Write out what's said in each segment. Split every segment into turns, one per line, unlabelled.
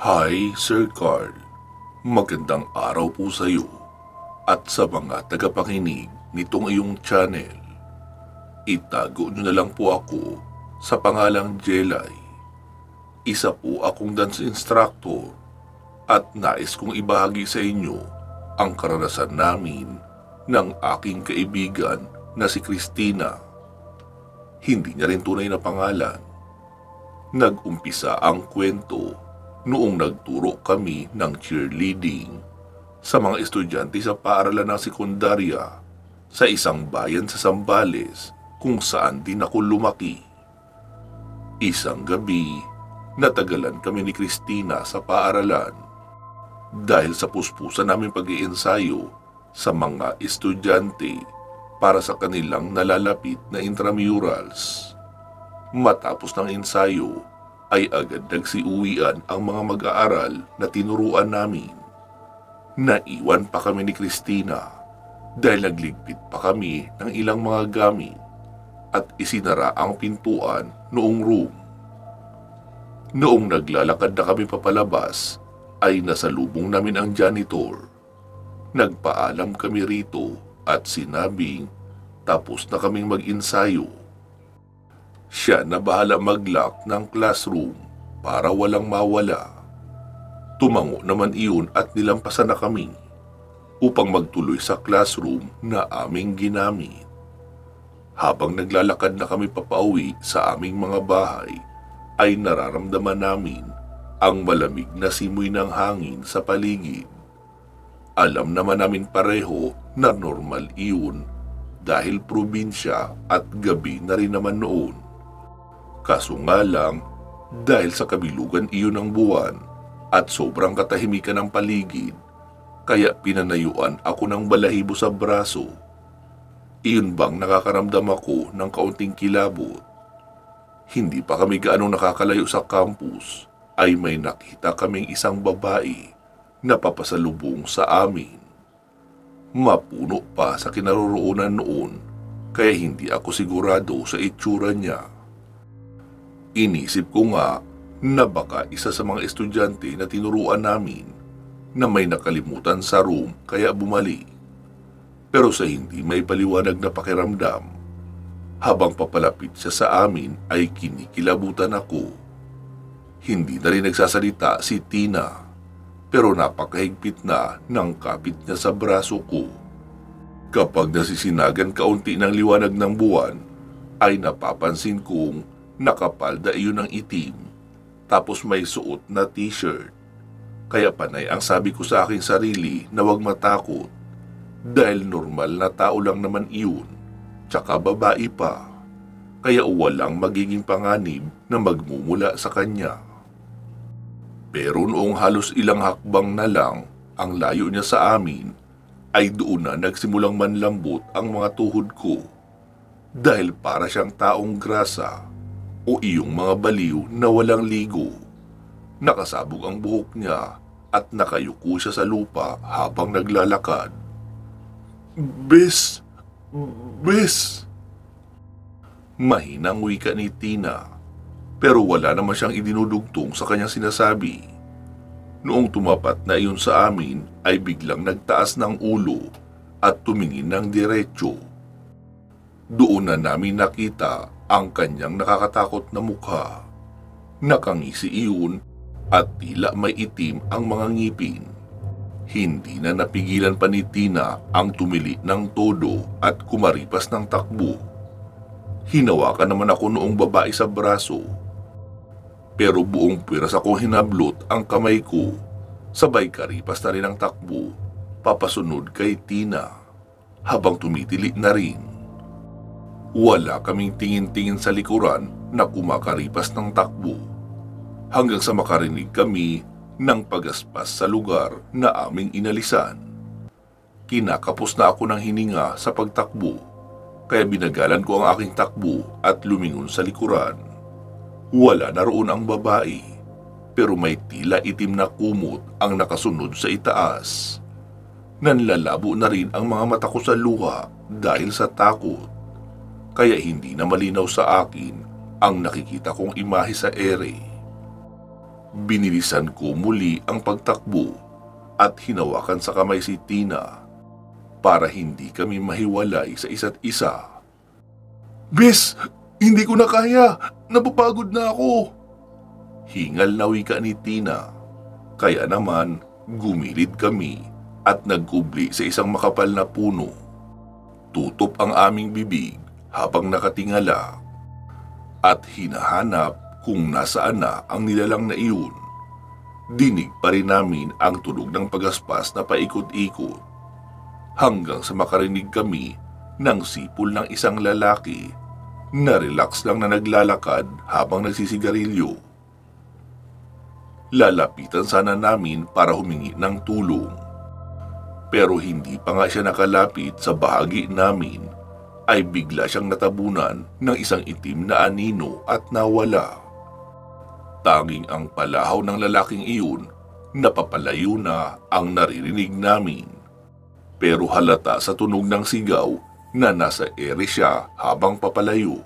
Hi, Sir Carl. Magandang araw po sa iyo at sa mga tagapakinig nitong iyong channel. Itago niyo na lang po ako sa pangalang Jelay. Isa po akong dance instructor at nais kong ibahagi sa inyo ang karanasan namin ng aking kaibigan na si Christina. Hindi niya rin tunay na pangalan. Nag-umpisa ang kwento noong nagturo kami ng cheerleading sa mga estudyante sa paaralan ng sekundarya sa isang bayan sa Zambales kung saan din ako lumaki. Isang gabi, natagalan kami ni Christina sa paaralan dahil sa puspusan namin pag-iensayo sa mga estudyante para sa kanilang nalalapit na intramurals. Matapos ng ensayo, ay agad nagsiuwian ang mga mag-aaral na tinuruan namin. Naiwan pa kami ni Christina dahil nagligpit pa kami ng ilang mga gamit at isinara ang pintuan noong room. Noong naglalakad na kami papalabas, ay nasalubong namin ang janitor. Nagpaalam kami rito at sinabing tapos na kaming mag-ensayo. Siya na bahala mag-lock ng classroom para walang mawala. Tumango naman iyon at nilampasan na kami upang magtuloy sa classroom na aming ginamit. Habang naglalakad na kami papauwi sa aming mga bahay, ay nararamdaman namin ang malamig na simoy ng hangin sa paligid. Alam naman namin pareho na normal iyon dahil probinsya at gabi na rin naman noon. Kaso nga lang, dahil sa kabilugan iyon ng buwan at sobrang katahimikan ng paligid, kaya pinanayuan ako ng balahibo sa braso. Iyon bang nakakaramdam ako ng kaunting kilabot? Hindi pa kami gaanong nakakalayo sa campus, ay may nakita kaming isang babae na papasalubong sa amin. Mapuno pa sa kinaroroonan noon, kaya hindi ako sigurado sa itsura niya. Inisip ko nga na baka isa sa mga estudyante na tinuruan namin na may nakalimutan sa room kaya bumalik. Pero sa hindi may paliwanag na pakiramdam, habang papalapit siya sa amin ay kinikilabutan ako. Hindi na rin nagsasalita si Tina, pero napakahigpit na ng kapit niya sa braso ko. Kapag nasisinagan kaunti ng liwanag ng buwan, ay napapansin kong nakapalda iyon ng itim, tapos may suot na t-shirt. Kaya panay ang sabi ko sa aking sarili na huwag matakot, dahil normal na tao lang naman iyon, tsaka babae pa. Kaya walang magiging panganib na magmumula sa kanya. Pero noong halos ilang hakbang na lang ang layo niya sa amin, ay doon na nagsimulang manlambot ang mga tuhod ko, dahil para siyang taong grasa o iyong mga baliw na walang ligo. Nakasabog ang buhok niya at nakayuko siya sa lupa habang naglalakad. Bes! Bes! Mahinang wika ni Tina, pero wala naman siyang idinudugtong sa kanyang sinasabi. Noong tumapat na iyon sa amin ay biglang nagtaas ng ulo at tumingin ng diretso. Doon na namin nakita ang kanyang nakakatakot na mukha. Nakangisi iyon at tila may itim ang mga ngipin. Hindi na napigilan pa ni Tina ang tumili ng todo at kumaripas ng takbo. Hinawakan naman ako noong babae sa braso. Pero buong puweras akong hinablot ang kamay ko. Sabay karipas na rin ang takbo, papasunod kay Tina, habang tumitili na rin. Wala kaming tingin-tingin sa likuran na kumakaripas ng takbo, hanggang sa makarinig kami ng pagaspas sa lugar na aming inalisan. Kinakapos na ako ng hininga sa pagtakbo, kaya binagalan ko ang aking takbo at lumingon sa likuran. Wala na roon ang babae, pero may tila itim na kumot ang nakasunod sa itaas. Nanlalabo na rin ang mga mata ko sa luha dahil sa takot. Kaya hindi na malinaw sa akin ang nakikita kong imahe sa ere. Binilisan ko muli ang pagtakbo at hinawakan sa kamay si Tina para hindi kami mahiwalay sa isa't isa. "Bes, hindi ko na kaya. Napapagod na ako." Hingal na wika ni Tina. Kaya naman gumilid kami at nagkubli sa isang makapal na puno. Tutop ang aming bibig habang nakatingala at hinahanap kung nasaan na ang nilalang na iyon. Dinig pa rin namin ang tunog ng pagaspas na paikot-ikot hanggang sa makarinig kami ng sipol ng isang lalaki na relax lang na naglalakad habang nagsisigarilyo. Lalapitan sana namin para humingi ng tulong. Pero hindi pa nga siya nakalapit sa bahagi namin ay bigla siyang natabunan ng isang itim na anino at nawala. Tanging ang palahaw ng lalaking iyon, napapalayo na ang naririnig namin. Pero halata sa tunog ng sigaw na nasa ere siya habang papalayo.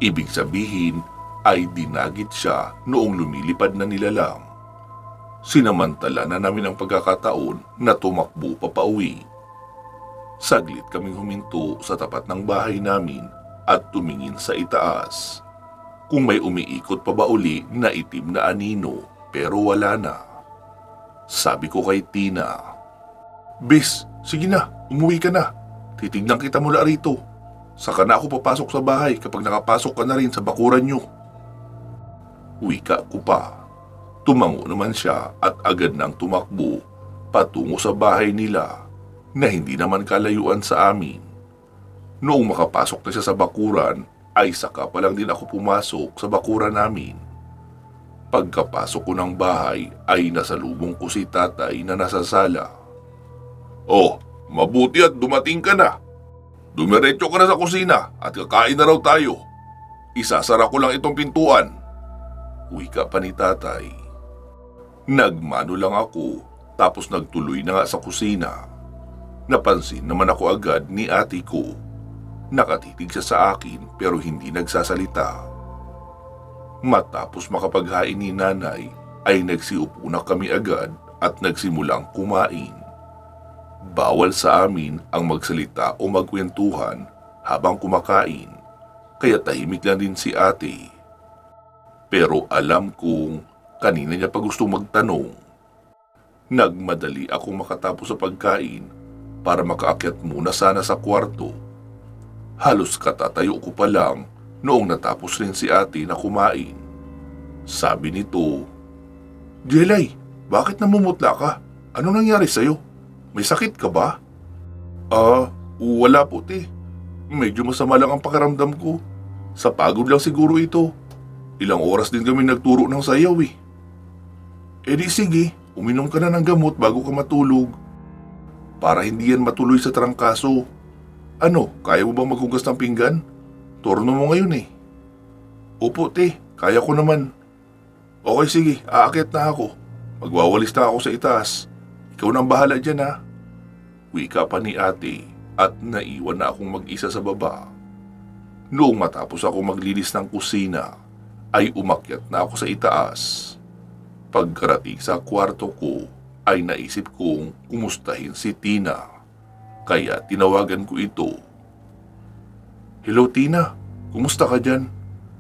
Ibig sabihin ay dinagit siya noong lumilipad na nilalang. Sinamantala na namin ang pagkakataon na tumakbo papauwi. Saglit kaming huminto sa tapat ng bahay namin at tumingin sa itaas. Kung may umiikot pa ba uli na itim na anino pero wala na. Sabi ko kay Tina, "Bes, sige na, umuwi ka na. Titignan kita mula rito. Saka na ako papasok sa bahay kapag nakapasok ka na rin sa bakuran nyo." Wika ko pa. Tumango naman siya at agad nang tumakbo patungo sa bahay nila na hindi naman kalayuan sa amin. Noong makapasok na siya sa bakuran, ay saka pa lang din ako pumasok sa bakuran namin. Pagkapasok ko ng bahay ay nasalubong ko si tatay na nasa sala. "Oh, mabuti at dumating ka na. Dumiretso ka na sa kusina at kakain na raw tayo. Isasara ko lang itong pintuan." Wika pa ni tatay. Nagmano lang ako tapos nagtuloy na nga sa kusina. Napansin naman ako agad ni ate ko. Nakatitig siya sa akin pero hindi nagsasalita. Matapos makapaghain ni nanay ay nagsiupo na kami agad at nagsimulang kumain. Bawal sa amin ang magsalita o magkwentuhan habang kumakain, kaya tahimik lang din si ate. Pero alam kong kanina niya pa gusto magtanong. Nagmadali akong makatapos sa pagkain para makaakyat muna sana sa kwarto. Halos katatayo ko pa lang noong natapos rin si ate na kumain. Sabi nito, "Jelay, bakit namumutla ka? Ano nangyari sa'yo? May sakit ka ba?" Wala po, te. Medyo masama lang ang pakiramdam ko. Sa pagod lang siguro ito. Ilang oras din kami nagturo ng sayaw eh." "Eh di sige, uminom ka na ng gamot bago ka matulog. Para hindi yan matuloy sa trangkaso. Ano, kaya mo bang maghugas ng pinggan? Turno mo ngayon eh." "Opo, te. Kaya ko naman." "Okay, sige. Aakyat na ako. Magwawalis na ako sa itaas. Ikaw nang bahala dyan ha." Wika pa ni ate at naiwan na akong mag-isa sa baba. Noong matapos ako maglinis ng kusina, ay umakyat na ako sa itaas. Pagkarating sa kwarto ko, ay naisip kong kumustahin si Tina. Kaya tinawagan ko ito. "Hello Tina, kumusta ka dyan?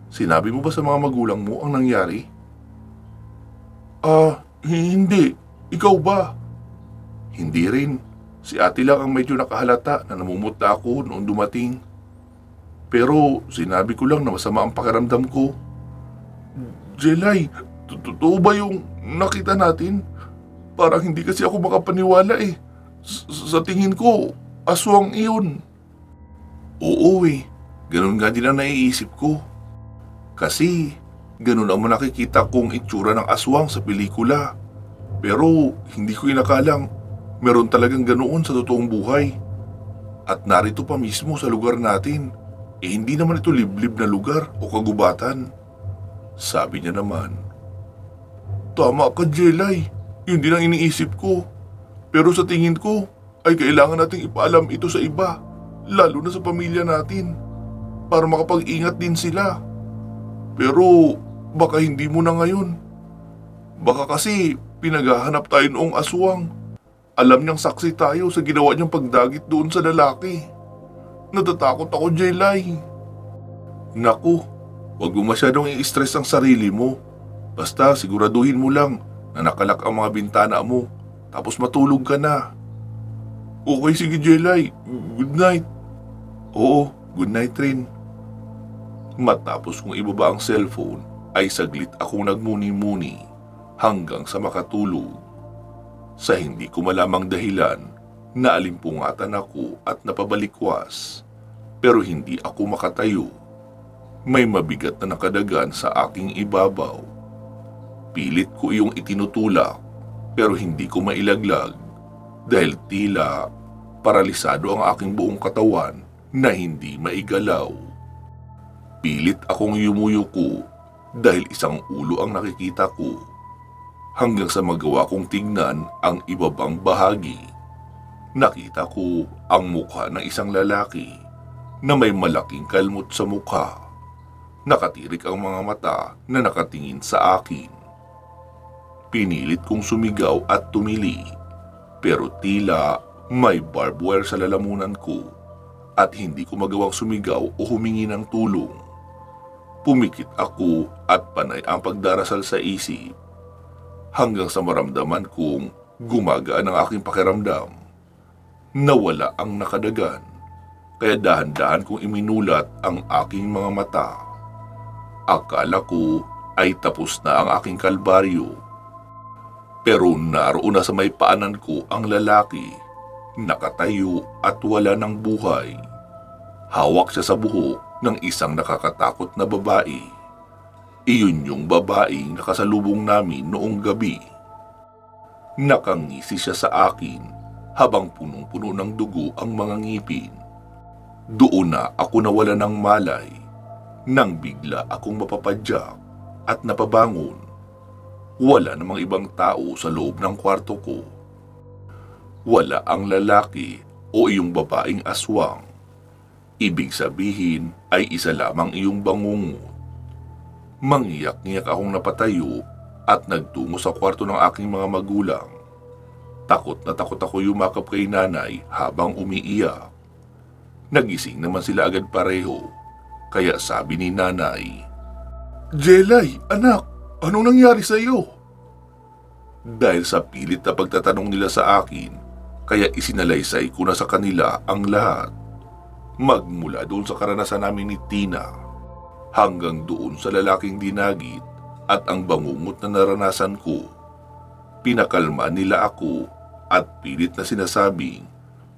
Sinabi mo ba sa mga magulang mo ang nangyari?" Hindi. Ikaw ba?" "Hindi rin. Si ate lang ang medyo nakahalata na namumutla ako noong dumating. Pero sinabi ko lang na masama ang pakiramdam ko." "Jelay, totoo ba yung nakita natin? Parang hindi kasi ako makapaniwala eh. Sa tingin ko, aswang iyon." "Oo eh, ganun nga din ang naiisip ko. Kasi ganun ang nakikita kong itsura ng aswang sa pelikula. Pero hindi ko inakalang meron talagang ganoon sa totoong buhay. At narito pa mismo sa lugar natin. Eh hindi naman ito liblib na lugar o kagubatan." Sabi niya naman, "Tama ka, Jelay. Yun din ang iniisip ko. Pero sa tingin ko, ay kailangan nating ipaalam ito sa iba, lalo na sa pamilya natin, para makapag-ingat din sila. Pero baka hindi mo na ngayon. Baka kasi pinaghahanap tayo noong aswang. Alam niyang saksi tayo sa ginawa niyang pagdagit doon sa lalaki. Natatakot ako, Jelay. Naku, wag mo masyadong i-stress ang sarili mo. Basta siguraduhin mo lang na nakalak ang mga bintana mo, tapos matulog ka na. Okay, sige, Jelay. Good night. Oo, good night rin. Matapos kong ibaba ang cellphone, ay saglit akong nagmuni-muni hanggang sa makatulog. Sa hindi ko malamang dahilan, naalimpungatan ako at napabalikwas. Pero hindi ako makatayo. May mabigat na nakadagan sa aking ibabaw. Pilit ko iyong itinutulak pero hindi ko mailaglag dahil tila paralisado ang aking buong katawan na hindi maigalaw. Pilit akong yumuyuko dahil isang ulo ang nakikita ko hanggang sa magawa kong tignan ang ibabang bahagi. Nakita ko ang mukha ng isang lalaki na may malaking kalmot sa mukha. Nakatirik ang mga mata na nakatingin sa akin. Pinilit kong sumigaw at tumili, pero tila may barbed wire sa lalamunan ko at hindi ko magawang sumigaw o humingi ng tulong. Pumikit ako at panay ang pagdarasal sa isip hanggang sa maramdaman kong gumagaan ang aking pakiramdam. Nawala ang nakadagan, kaya dahan-dahan kong iminulat ang aking mga mata. Akala ko ay tapos na ang aking kalbaryo. Pero naroon na sa may paanan ko ang lalaki, nakatayo at wala ng buhay. Hawak siya sa buhok ng isang nakakatakot na babae. Iyon yung babaeng nakasalubong namin noong gabi. Nakangisi siya sa akin habang punong-puno ng dugo ang mga ngipin. Doon na ako nawala ng malay nang bigla akong mapapadyak at napabangon. Wala namang ibang tao sa loob ng kwarto ko. Wala ang lalaki o iyong babaeng aswang. Ibig sabihin ay isa lamang iyong bangungot. Mangiyak-ngiyak akong napatayo at nagtungo sa kwarto ng aking mga magulang. Takot na takot ako yumakap kay nanay habang umiiyak. Nagising naman sila agad pareho, kaya sabi ni nanay, "Jelay, anak, anong nangyari sa iyo?" Dahil sa pilit na pagtatanong nila sa akin, kaya isinalaysay ko na sa kanila ang lahat. Magmula doon sa karanasan namin ni Tina, hanggang doon sa lalaking dinagit at ang bangungot na naranasan ko. Pinakalma nila ako at pilit na sinasabing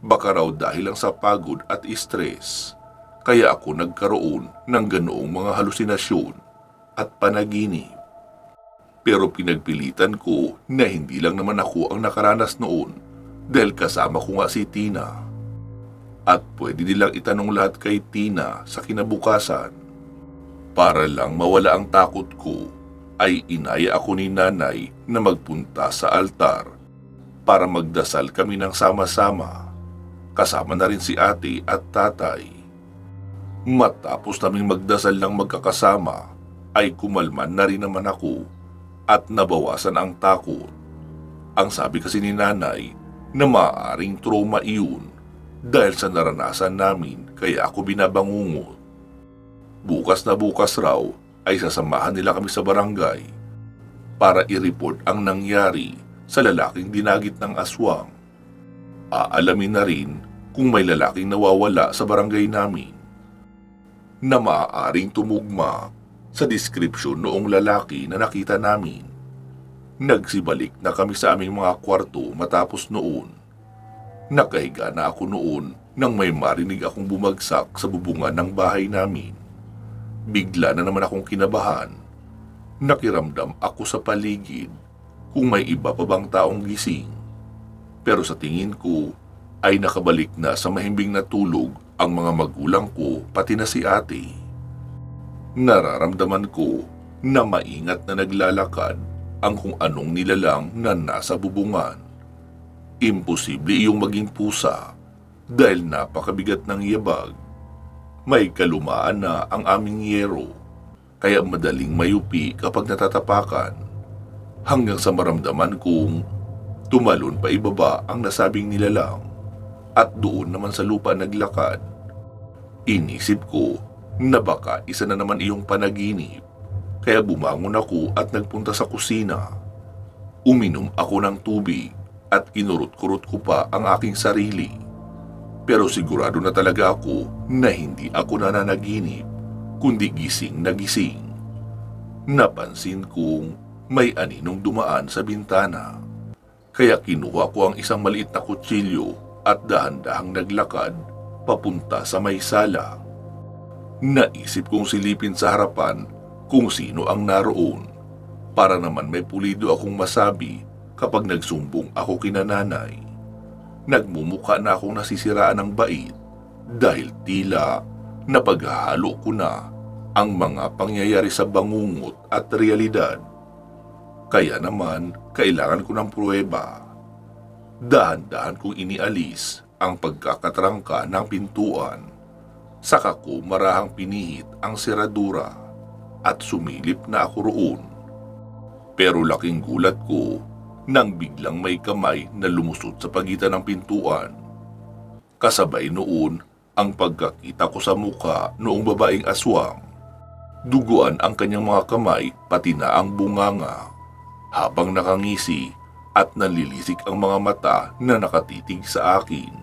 baka raw dahil lang sa pagod at stress, kaya ako nagkaroon ng ganoong mga halusinasyon at panaginip. Pero pinagpilitan ko na hindi lang naman ako ang nakaranas noon dahil kasama ko nga si Tina. At pwede nilang itanong lahat kay Tina sa kinabukasan. Para lang mawala ang takot ko, ay inaya ako ni nanay na magpunta sa altar para magdasal kami ng sama-sama. Kasama na rin si ate at tatay. Matapos naming magdasal ng magkakasama, ay kumalman na rin naman ako at nabawasan ang takot. Ang sabi kasi ni nanay na maaaring trauma iyon dahil sa naranasan namin kaya ako binabangungot. Bukas na bukas raw ay sasamahan nila kami sa barangay para i-report ang nangyari sa lalaking dinagit ng aswang. Aalamin na rin kung may lalaking nawawala sa barangay namin na maaaring tumugma sa description noong lalaki na nakita namin. Nagsibalik na kami sa aming mga kwarto matapos noon. Nakahiga na ako noon nang may marinig akong bumagsak sa bubungan ng bahay namin. Bigla na naman akong kinabahan. Nakiramdam ako sa paligid kung may iba pa bang taong gising. Pero sa tingin ko ay nakabalik na sa mahimbing na tulog ang mga magulang ko pati na si ate. Nararamdaman ko na maingat na naglalakad ang kung anong nilalang na nasa bubungan. Imposible iyong maging pusa dahil napakabigat ng yabag. May kalumaan na ang aming yero, kaya madaling mayupi kapag natatapakan. hanggang sa maramdaman kong tumalon pa ibaba ang nasabing nilalang at doon naman sa lupa naglakad. Inisip ko na baka isa na naman iyong panaginip, kaya bumangon ako at nagpunta sa kusina. Uminom ako ng tubig at kinurot-kurot ko pa ang aking sarili. Pero sigurado na talaga ako na hindi ako nananaginip, kundi gising na gising. Napansin kong may aninong dumaan sa bintana. Kaya kinuha ko ang isang maliit na kutsilyo at dahan-dahang naglakad papunta sa may sala. Naisip kong silipin sa harapan kung sino ang naroon para naman may pulido akong masabi kapag nagsumbong ako kina nanay. Nagmumukha na akong nasisiraan ng bait dahil tila napaghahalo ko na ang mga pangyayari sa bangungot at realidad. Kaya naman, kailangan ko ng pruweba. Dahan-dahan kong inialis ang pagkakatrangka ng pintuan. Saka ko marahang pinihit ang seradura at sumilip na ako roon. Pero laking gulat ko nang biglang may kamay na lumusot sa pagitan ng pintuan. Kasabay noon ang pagkakita ko sa mukha noong babaeng aswang. Duguan ang kanyang mga kamay pati na ang bunganga. Habang nakangisi at nalilisik ang mga mata na nakatitig sa akin.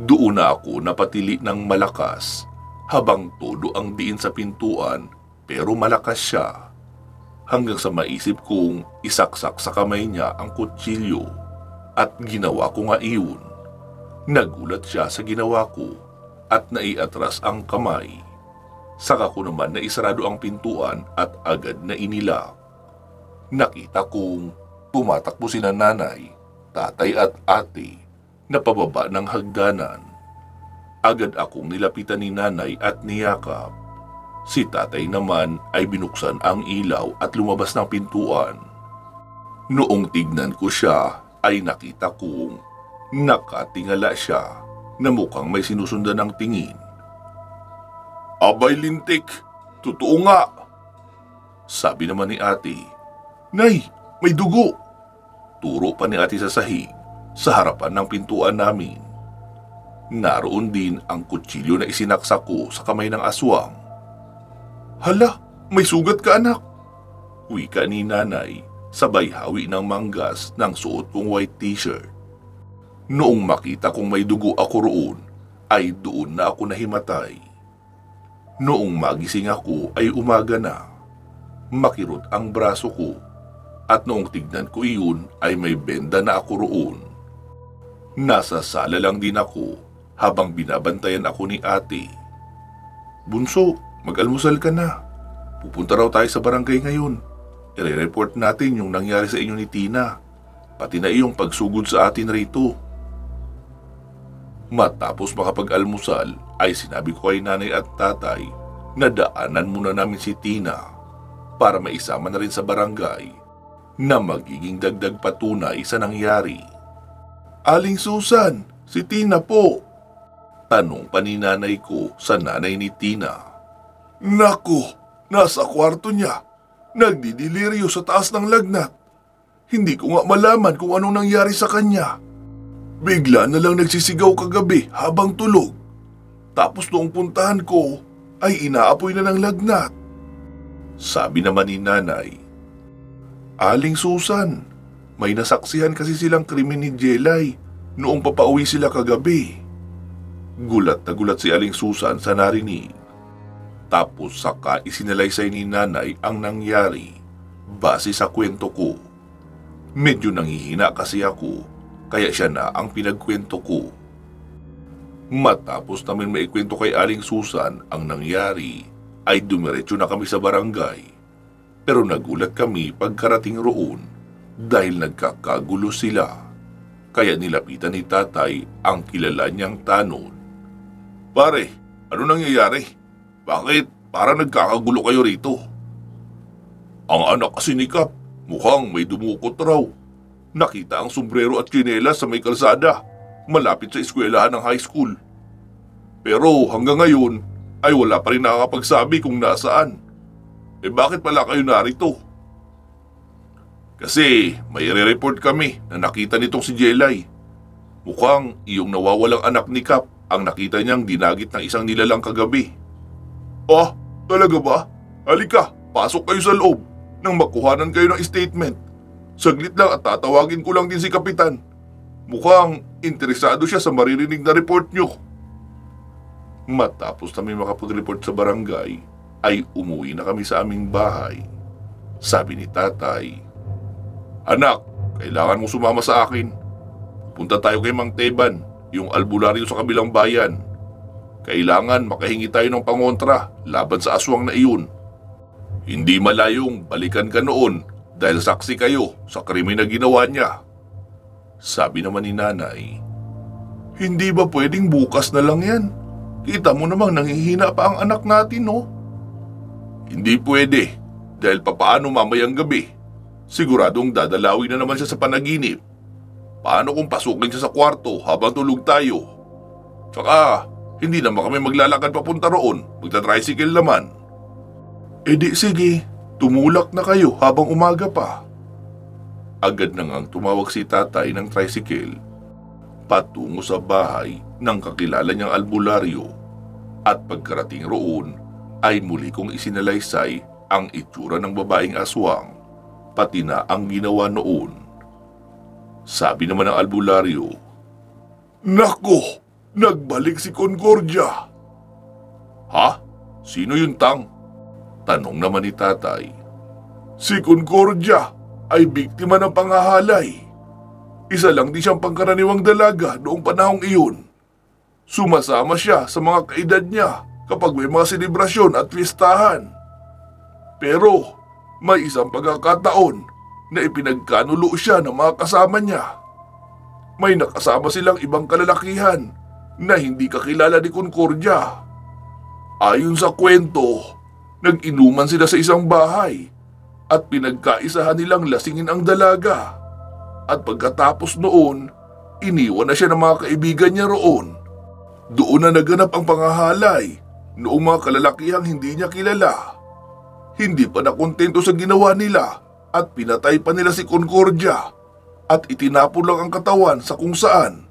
Doon na ako napatili ng malakas habang todo ang diin sa pintuan pero malakas siya. Hanggang sa maisip kong isaksak sa kamay niya ang kutsilyo at ginawa ko nga iyon. Nagulat siya sa ginawa ko at naiatras ang kamay. Saka ko naman na isarado ang pintuan at agad na inilak. Nakita kong tumatakbo sina nanay, tatay at ate na pababa ng hagdanan. Agad akong nilapitan ni nanay at niyakap. Si tatay naman ay binuksan ang ilaw at lumabas ng pintuan. Noong tignan ko siya ay nakita kong nakatingala siya na mukhang may sinusundan ng tingin. "Abay lintik, totoo nga," sabi naman ni ate. "Nay, may dugo!" Turo pa ni ate sa sahig sa harapan ng pintuan namin. Naroon din ang kutsilyo na isinaksak ko sa kamay ng aswang. "Hala, may sugat ka anak!" Wika ni nanay sabay hawi ng manggas ng suot kong white t-shirt. Noong makita kong may dugo ako roon, ay doon na ako nahimatay. Noong magising ako ay umaga na. Makirot ang braso ko. At noong tignan ko iyon ay may benda na ako roon. Nasa sala lang din ako habang binabantayan ako ni ate. "Bunso, mag-almusal ka na. Pupunta raw tayo sa barangay ngayon. I-report natin yung nangyari sa inyo ni Tina, pati na iyong pagsugod sa atin rito." Matapos makapag-almusal ay sinabi ko kay nanay at tatay na daanan muna namin si Tina para maisama na rin sa barangay na magiging dagdag patunay sa nangyari. "Aling Susan, si Tina po," tanong pa ni nanay ko sa nanay ni Tina. "Naku, nasa kwarto niya. Nagdidiliryo sa taas ng lagnat. Hindi ko nga malaman kung anong nangyari sa kanya. Bigla na lang nagsisigaw kagabi habang tulog. Tapos noong puntahan ko ay inaapoy na ng lagnat." Sabi naman ni nanay. "Aling Susan, may nasaksihan kasi silang krimen ni Jelay noong papauwi sila kagabi." Gulat na gulat si Aling Susan sa narinig. Tapos saka isinalaysay ni nanay ang nangyari base sa kwento ko. Medyo nanghihina kasi ako, kaya siya na ang pinagkwento ko. Matapos namin maikwento kay Aling Susan ang nangyari, ay dumiretso na kami sa barangay. Pero nagulat kami pagkarating roon dahil nagkakagulo sila. Kaya nilapitan ni tatay ang kilala niyang tanod. "Pare, ano nangyayari? Bakit parang nagkakagulo kayo rito?" "Ang anak kasi ni Kap, mukhang may dumukot raw. Nakita ang sombrero at tsinelas sa may kalsada, malapit sa eskwelahan ng high school. Pero hanggang ngayon ay wala pa rin nakakapagsabi kung nasaan. Eh bakit pala kayo narito?" Kasi may re-report kami na nakita nitong si Jelay. Mukhang iyong nawawalang anak ni Kap ang nakita niyang dinagit ng isang nilalang kagabi. Ah, talaga ba? Halika, pasok kayo sa loob nang makuhanan kayo ng statement. Saglit lang at tatawagin ko lang din si Kapitan. Mukhang interesado siya sa maririnig na report niyo. Matapos namin makapag-report sa barangay, ay umuwi na kami sa aming bahay. Sabi ni tatay, "Anak, kailangan mo sumama sa akin. Punta tayo kay Mang Teban, yung albularyo sa kabilang bayan. Kailangan makahingi tayo ng pangontra laban sa aswang na iyon. Hindi malayong balikan ka noon dahil saksi kayo sa krimen na ginawa niya." Sabi naman ni nanay, "Hindi ba pwedeng bukas na lang yan? Kita mo namang nanghihina pa ang anak natin, no?" "Hindi pwede dahil papaano mamayang gabi? Siguradong dadalawin na naman siya sa panaginip. Paano kung pasukin siya sa kwarto habang tulog tayo? Tsaka, hindi naman kami maglalakad papunta roon, magta-tricycle naman." "Eh di sige, tumulak na kayo habang umaga pa." Agad na ngang tumawag si tatay ng tricycle patungo sa bahay ng kakilala niyang albularyo, at pagkarating roon ay muli kong isinalaysay ang itsura ng babaeng aswang, pati na ang ginawa noon. Sabi naman ng albularyo, "Nako, nagbalik si Concordia." "Ha? Sino yun, Tang?" tanong naman ni tatay. "Si Concordia ay biktima ng panghahalay. Isa lang din siyang pangkaraniwang dalaga noong panahong iyon. Sumasama siya sa mga kaedad niya kapag may mga selebrasyon at listahan. Pero may isang pagkakataon na ipinagkanulo siya ng mga kasama niya. May nakasama silang ibang kalalakihan na hindi kakilala ni Concordia. Ayon sa kwento, nag-inuman sila sa isang bahay at pinagkaisahan nilang lasingin ang dalaga. At pagkatapos noon, iniwan na siya ng mga kaibigan niya roon. Doon na naganap ang panghahalay noong mga kalalakihang hindi niya kilala. Hindi pa nakontento sa ginawa nila at pinatay pa nila si Concordia at itinapon lang ang katawan sa kung saan.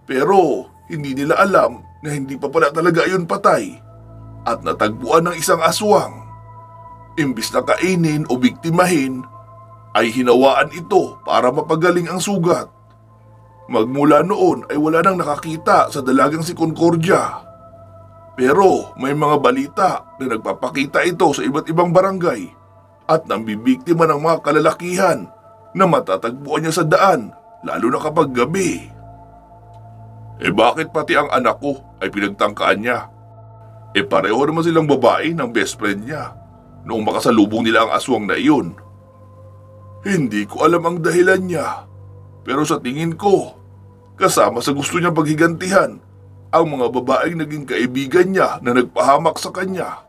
Pero hindi nila alam na hindi pa pala talaga iyon patay at natagpuan ng isang aswang. Imbis na kainin o biktimahin, ay hinawaan ito para mapagaling ang sugat. Magmula noon ay wala nang nakakita sa dalagang si Concordia. Pero may mga balita na nagpapakita ito sa iba't ibang barangay at nambibiktima ng mga kalalakihan na matatagpuan niya sa daan, lalo na kapag gabi." "Eh bakit pati ang anak ko ay pinagtangkaan niya? Eh pareho naman silang babae ng best friend niya noong makasalubong nila ang aswang na iyon." "Hindi ko alam ang dahilan niya, pero sa tingin ko, kasama sa gusto niya paghigantihan ang mga babaeng naging kaibigan niya na nagpahamak sa kanya.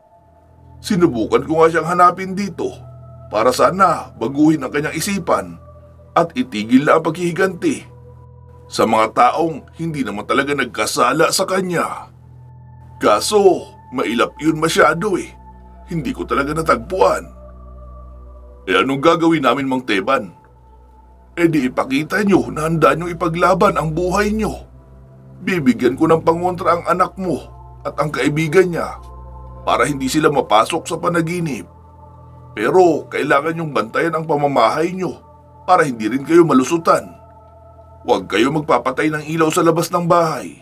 Sinubukan ko nga siyang hanapin dito para sana baguhin ang kanyang isipan at itigil na ang paghihiganti sa mga taong hindi naman talaga nagkasala sa kanya. Kaso, mailap yun masyado eh. Hindi ko talaga natagpuan." "Eh anong gagawin namin, Mang Teban?" "Eh di ipakita nyo na handa nyo ipaglaban ang buhay nyo. Bibigyan ko ng pangontra ang anak mo at ang kaibigan niya para hindi sila mapasok sa panaginip. Pero kailangan nyong bantayan ang pamamahay nyo para hindi rin kayo malusutan. Huwag kayo magpapatay ng ilaw sa labas ng bahay.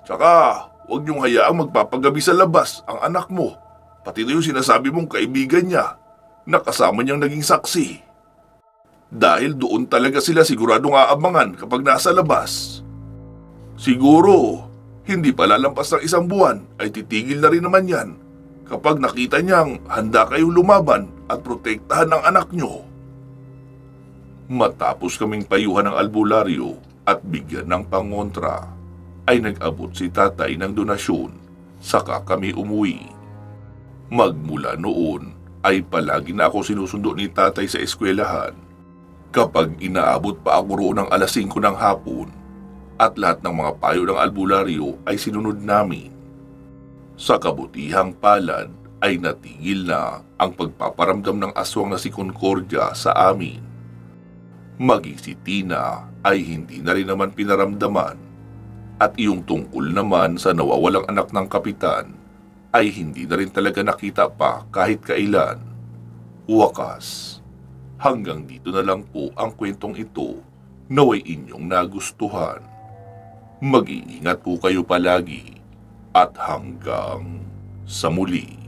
Tsaka huwag nyong hayaang magpapagabi sa labas ang anak mo, pati na yung sinasabi mong kaibigan niya na kasama niyang naging saksi. Dahil doon talaga sila siguradong aabangan kapag nasa labas. Siguro, hindi pa lalampas ng isang buwan ay titigil na rin naman yan kapag nakita niyang handa kayong lumaban at protektahan ang anak niyo." Matapos kaming payuhan ng albularyo at bigyan ng pangontra, ay nag-abot si tatay ng donasyon, saka kami umuwi. Magmula noon ay palagi na ako sinusundo ni tatay sa eskwelahan. Kapag inaabot pa ako roon ng alas 5 ng hapon, at lahat ng mga payo ng albularyo ay sinunod namin. Sa kabutihang palad ay natigil na ang pagpaparamdam ng aswang na si Concordia sa amin. Maging si Tina ay hindi na rin naman pinaramdaman at iyong tungkol naman sa nawawalang anak ng kapitan ay hindi na rin talaga nakita pa kahit kailan. Wakas, hanggang dito na lang po ang kwentong ito. Naway inyong nagustuhan. Mag-iingat po kayo palagi at hanggang sa muli.